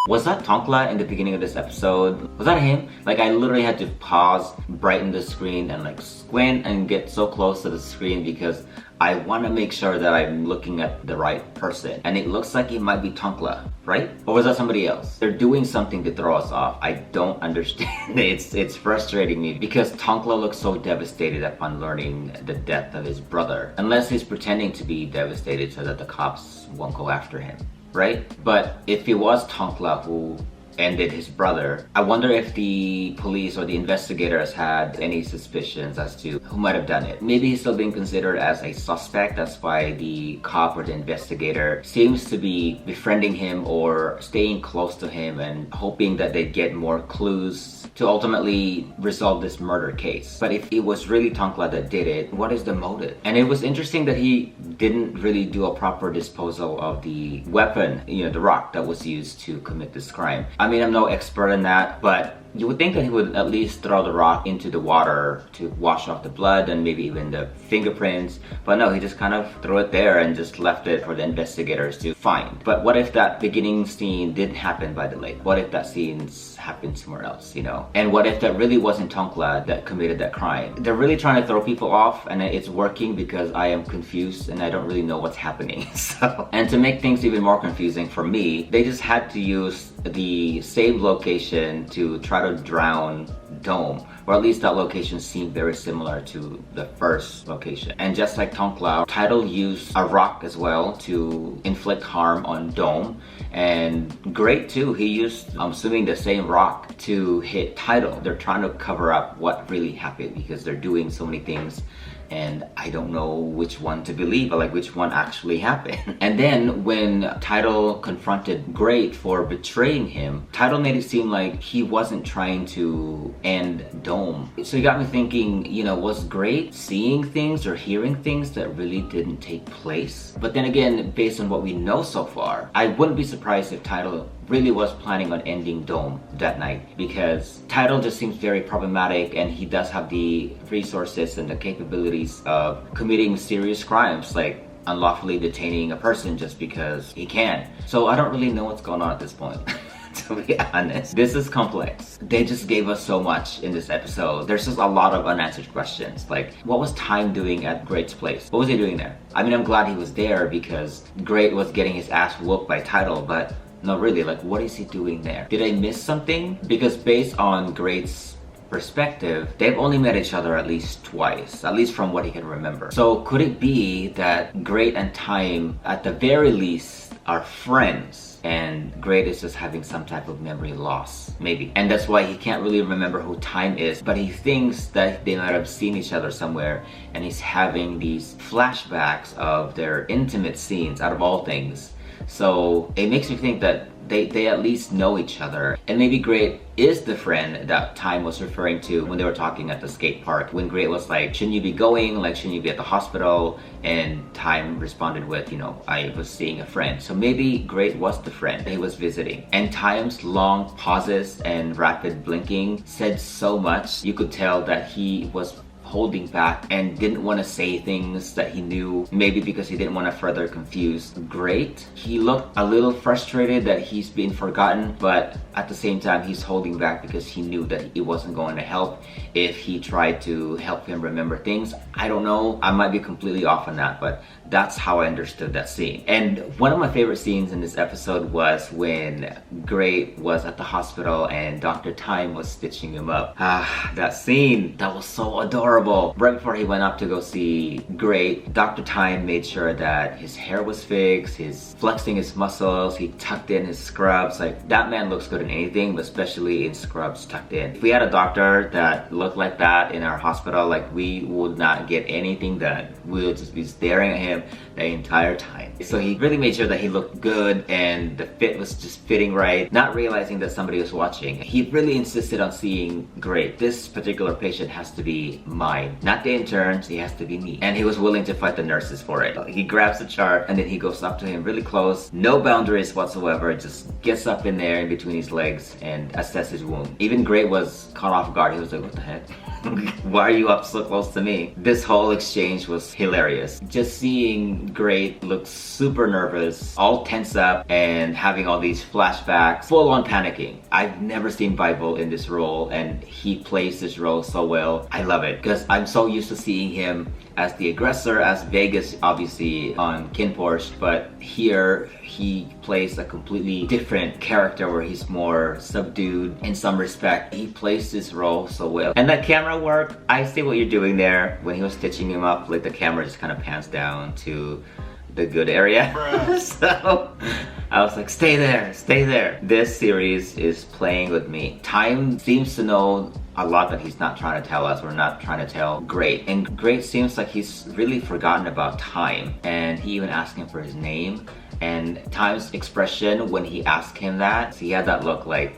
Was that Tonkla in the beginning of this episode? Was that him? Like, I literally had to pause, brighten the screen, and like squint and get so close to the screen because I want to make sure that I'm looking at the right person. And it looks like it might be Tonkla, right? Or was that somebody else? They're doing something to throw us off. I don't understand. It's frustrating me because Tonkla looks so devastated upon learning the death of his brother. Unless he's pretending to be devastated so that the cops won't go after him. Right? But if it was Tonkla who ended his brother, I wonder if the police or the investigators had any suspicions as to who might have done it. Maybe he's still being considered as a suspect. That's why the cop or the investigator seems to be befriending him or staying close to him and hoping that they get more clues to ultimately resolve this murder case. But if it was really Tonkla that did it, what is the motive? And it was interesting that he didn't really do a proper disposal of the weapon, the rock that was used to commit this crime. I mean, I'm no expert in that, but you would think that he would at least throw the rock into the water to wash off the blood and maybe even the fingerprints. But no, he just kind of threw it there and just left it for the investigators to find. But what if that beginning scene didn't happen by the lake? What if that scene happened somewhere else, And what if that really wasn't Tonkla that committed that crime? They're really trying to throw people off, and it's working because I am confused and I don't really know what's happening. And to make things even more confusing for me, they just had to use the same location to try to drown Dome, or at least that location seemed very similar to the first location. And just like Tonkla, Tidal used a rock as well to inflict harm on Dome, and Great too, he used, I'm assuming, the same rock to hit Tidal. They're trying to cover up what really happened because they're doing so many things and I don't know which one to believe, or like which one actually happened. And then when Tidal confronted Great for betraying him, Tidal made it seem like he wasn't trying to end Dome. So it got me thinking, was Great seeing things or hearing things that really didn't take place? But then again, based on what we know so far, I wouldn't be surprised if Tidal really was planning on ending Dome that night, because Tidal just seems very problematic and he does have the resources and the capabilities of committing serious crimes like unlawfully detaining a person just because he can. So I don't really know what's going on at this point. To be honest, this is complex. They just gave us so much in this episode. There's just a lot of unanswered questions. Like, what was Tyme doing at Great's place? What was he doing there? I mean, I'm glad he was there because Great was getting his ass whooped by Tidal, but no, really, like, what is he doing there? Did I miss something? Because based on Great's perspective, they've only met each other at least twice, at least from what he can remember. So could it be that Great and Tyme, at the very least, are friends? And Great is just having some type of memory loss, maybe. And that's why he can't really remember who Tyme is, but he thinks that they might have seen each other somewhere, and he's having these flashbacks of their intimate scenes out of all things. So it makes me think that they at least know each other. And maybe Great is the friend that Tyme was referring to when they were talking at the skate park. When Great was like, shouldn't you be going? Like, shouldn't you be at the hospital? And Tyme responded with, I was seeing a friend. So maybe Great was the friend that he was visiting. And Tyme's long pauses and rapid blinking said so much. You could tell that he was holding back and didn't want to say things that he knew, maybe because he didn't want to further confuse Great. He looked a little frustrated that he's been forgotten, but at the same time he's holding back because he knew that it wasn't going to help if he tried to help him remember things. I don't know, I might be completely off on that, but that's how I understood that scene. And one of my favorite scenes in this episode was when Great was at the hospital and Dr. Tyme was stitching him up. That scene, that was so adorable. Right before he went up to go see Great, Dr. Tyme made sure that his hair was fixed, he's flexing his muscles, he tucked in his scrubs. Like, that man looks good in anything, but especially in scrubs tucked in. If we had a doctor that looked like that in our hospital, like, we would not get anything done. We would just be staring at him the entire time. So he really made sure that he looked good and the fit was just fitting right, not realizing that somebody was watching. He really insisted on seeing Great. This particular patient has to be mine, not the interns, he has to be me. And he was willing to fight the nurses for it. He grabs the chart and then he goes up to him really close, no boundaries whatsoever, just gets up in there in between his legs and assesses his wound. Even Great was caught off guard. He was like, what the heck? Why are you up so close to me? This whole exchange was hilarious. Just seeing making Great look super nervous, all tense up, and having all these flashbacks, full on panicking. I've never seen Bible in this role, and he plays this role so well. I love it because I'm so used to seeing him as the aggressor, as Vegas obviously on Kinporsh, but here he plays a completely different character where he's more subdued in some respect. He plays this role so well. And that camera work, I see what you're doing there. When he was stitching him up, like the camera just kind of pans down to the good area. So I was like, stay there, stay there. This series is playing with me. Tyme seems to know a lot that he's not trying to tell us, or not trying to tell Great. And Great seems like he's really forgotten about Tyme, and he even asked him for his name. And Tyme's expression when he asked him that, he had that look like,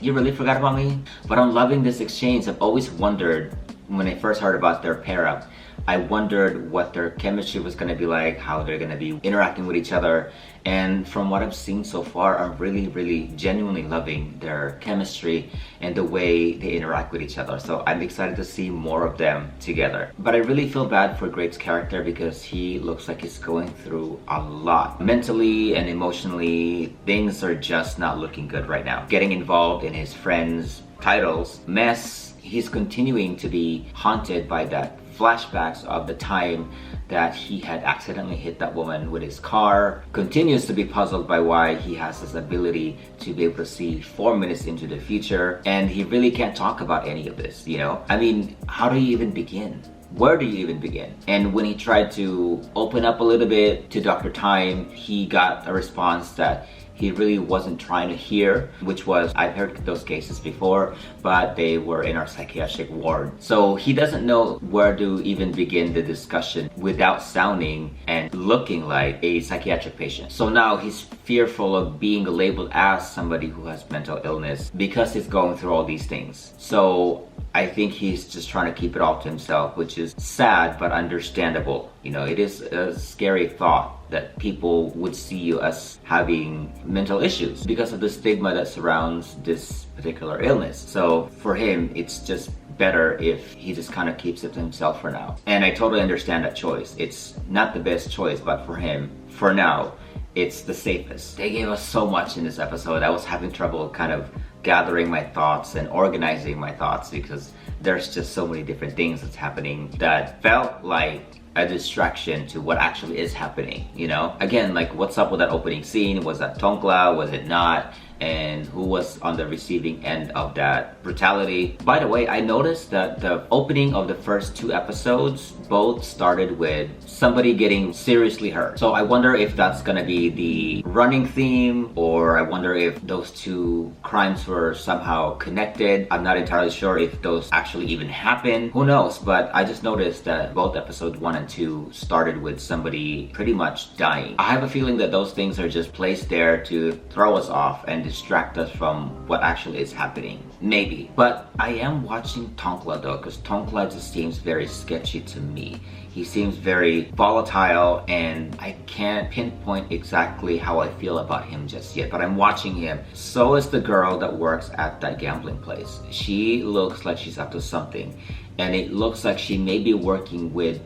you really forgot about me? But I'm loving this exchange. I've always wondered, when I first heard about their pair up, I wondered what their chemistry was going to be like, how they're going to be interacting with each other. And from what I've seen so far, I'm really genuinely loving their chemistry and the way they interact with each other. So I'm excited to see more of them together. But I really feel bad for Great's character because he looks like he's going through a lot. Mentally and emotionally, things are just not looking good right now. Getting involved in his friends' titles mess, he's continuing to be haunted by that flashbacks of the time that he had accidentally hit that woman with his car. Continues to be puzzled by why he has this ability to be able to see 4 minutes into the future, and he really can't talk about any of this, you know? I mean, how do you even begin? Where do you even begin? And when he tried to open up a little bit to Dr. Tyme, he got a response that he really wasn't trying to hear, which was, I've heard those cases before, but they were in our psychiatric ward. So he doesn't know where to even begin the discussion without sounding and looking like a psychiatric patient. So now he's fearful of being labeled as somebody who has mental illness because he's going through all these things. So I think he's just trying to keep it all to himself, which is sad but understandable. You know, it is a scary thought that people would see you as having mental issues because of the stigma that surrounds this particular illness. So for him, it's just better if he just kind of keeps it to himself for now. And I totally understand that choice. It's not the best choice, but for him, for now, it's the safest. They gave us so much in this episode. I was having trouble kind of gathering my thoughts and organizing my thoughts because there's just so many different things that's happening that felt like a distraction to what actually is happening, you know? Again, like, what's up with that opening scene? Was that Tongkla? Was it not? And who was on the receiving end of that brutality? By the way, I noticed that the opening of the first 2 episodes both started with somebody getting seriously hurt. So I wonder if that's gonna be the running theme, or I wonder if those 2 crimes were somehow connected. I'm not entirely sure if those actually even happened. Who knows? But I just noticed that both episodes 1 and 2 started with somebody pretty much dying. I have a feeling that those things are just placed there to throw us off and distract us from what actually is happening. Maybe. But I am watching Tongkla though, because Tongkla just seems very sketchy to me. He seems very volatile, and I can't pinpoint exactly how I feel about him just yet, but I'm watching him. So is the girl that works at that gambling place. She looks like she's up to something, and it looks like she may be working with,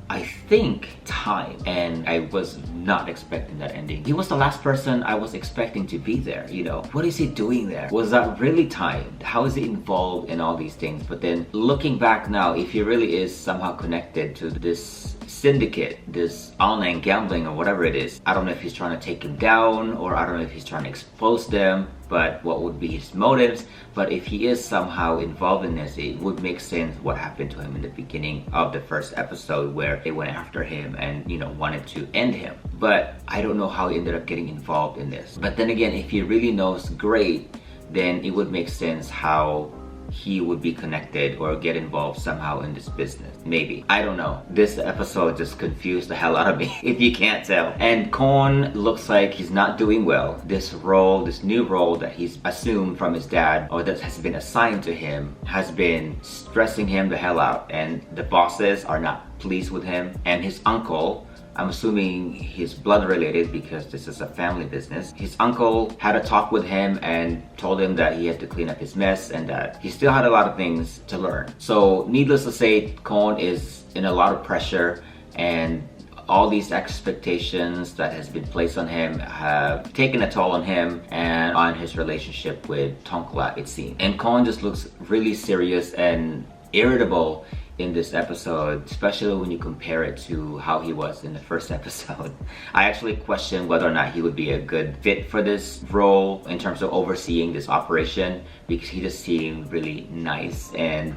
I think, Tyme, and I was not expecting that ending. He was the last person I was expecting to be there, you know. What is he doing there? Was that really Tyme? How is he involved in all these things? But then looking back now, if he really is somehow connected to this syndicate, this online gambling or whatever it is, I don't know if he's trying to take him down, or I don't know if he's trying to expose them, but what would be his motives. But if he is somehow involved in this, it would make sense what happened to him in the beginning of the first episode, where they went after him and, you know, wanted to end him. But I don't know how he ended up getting involved in this. But then again, if he really knows Great, then it would make sense how he would be connected or get involved somehow in this business. Maybe. I don't know. This episode just confused the hell out of me, if you can't tell. And Kon looks like he's not doing well. This role, this new role that he's assumed from his dad, or that has been assigned to him, has been stressing him the hell out. And the bosses are not pleased with him. And his uncle, I'm assuming he's blood related because this is a family business. His uncle had a talk with him and told him that he had to clean up his mess and that he still had a lot of things to learn. So needless to say, Kon is in a lot of pressure, and all these expectations that has been placed on him have taken a toll on him and on his relationship with Tongkla, it seems. And Kon just looks really serious and irritable in this episode, especially when you compare it to how he was in the first episode. I actually questioned whether or not he would be a good fit for this role in terms of overseeing this operation, because he just seemed really nice, and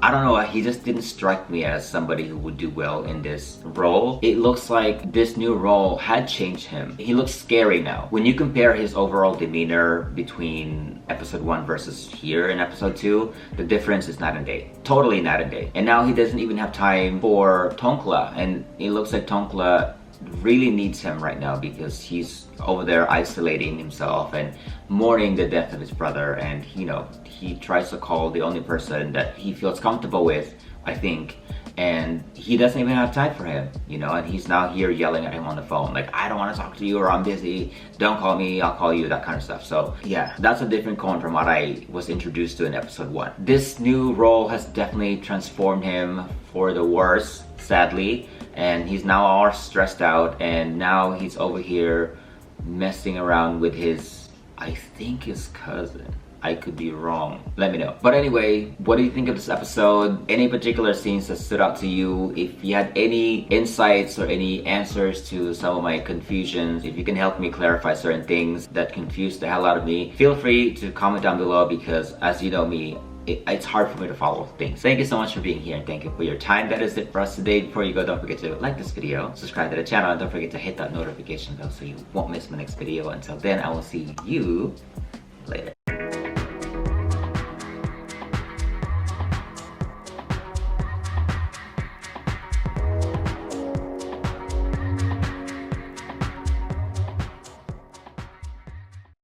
I don't know, he just didn't strike me as somebody who would do well in this role. It looks like this new role had changed him. He looks scary now. When you compare his overall demeanor between episode 1 versus here in episode 2, the difference is night and day. Totally night and day. And now he doesn't even have time for Tongkla, and it looks like Tongkla really needs him right now because he's over there isolating himself and mourning the death of his brother, and you know, he tries to call the only person that he feels comfortable with, I think, and he doesn't even have time for him, you know, and he's now here yelling at him on the phone like, I don't want to talk to you, or I'm busy, don't call me, I'll call you, that kind of stuff. So yeah, that's a different Kon from what I was introduced to in episode 1. This new role has definitely transformed him for the worse, sadly, and he's now all stressed out, and now he's over here messing around with his, I think his cousin. I could be wrong. Let me know. But anyway, what do you think of this episode? Any particular scenes that stood out to you? If you had any insights or any answers to some of my confusions, if you can help me clarify certain things that confused the hell out of me, feel free to comment down below, because as you know me, it's hard for me to follow things. Thank you so much for being here, and thank you for your time. That is it for us today. Before you go, don't forget to like this video, subscribe to the channel, and don't forget to hit that notification bell so you won't miss my next video. Until then, I will see you later.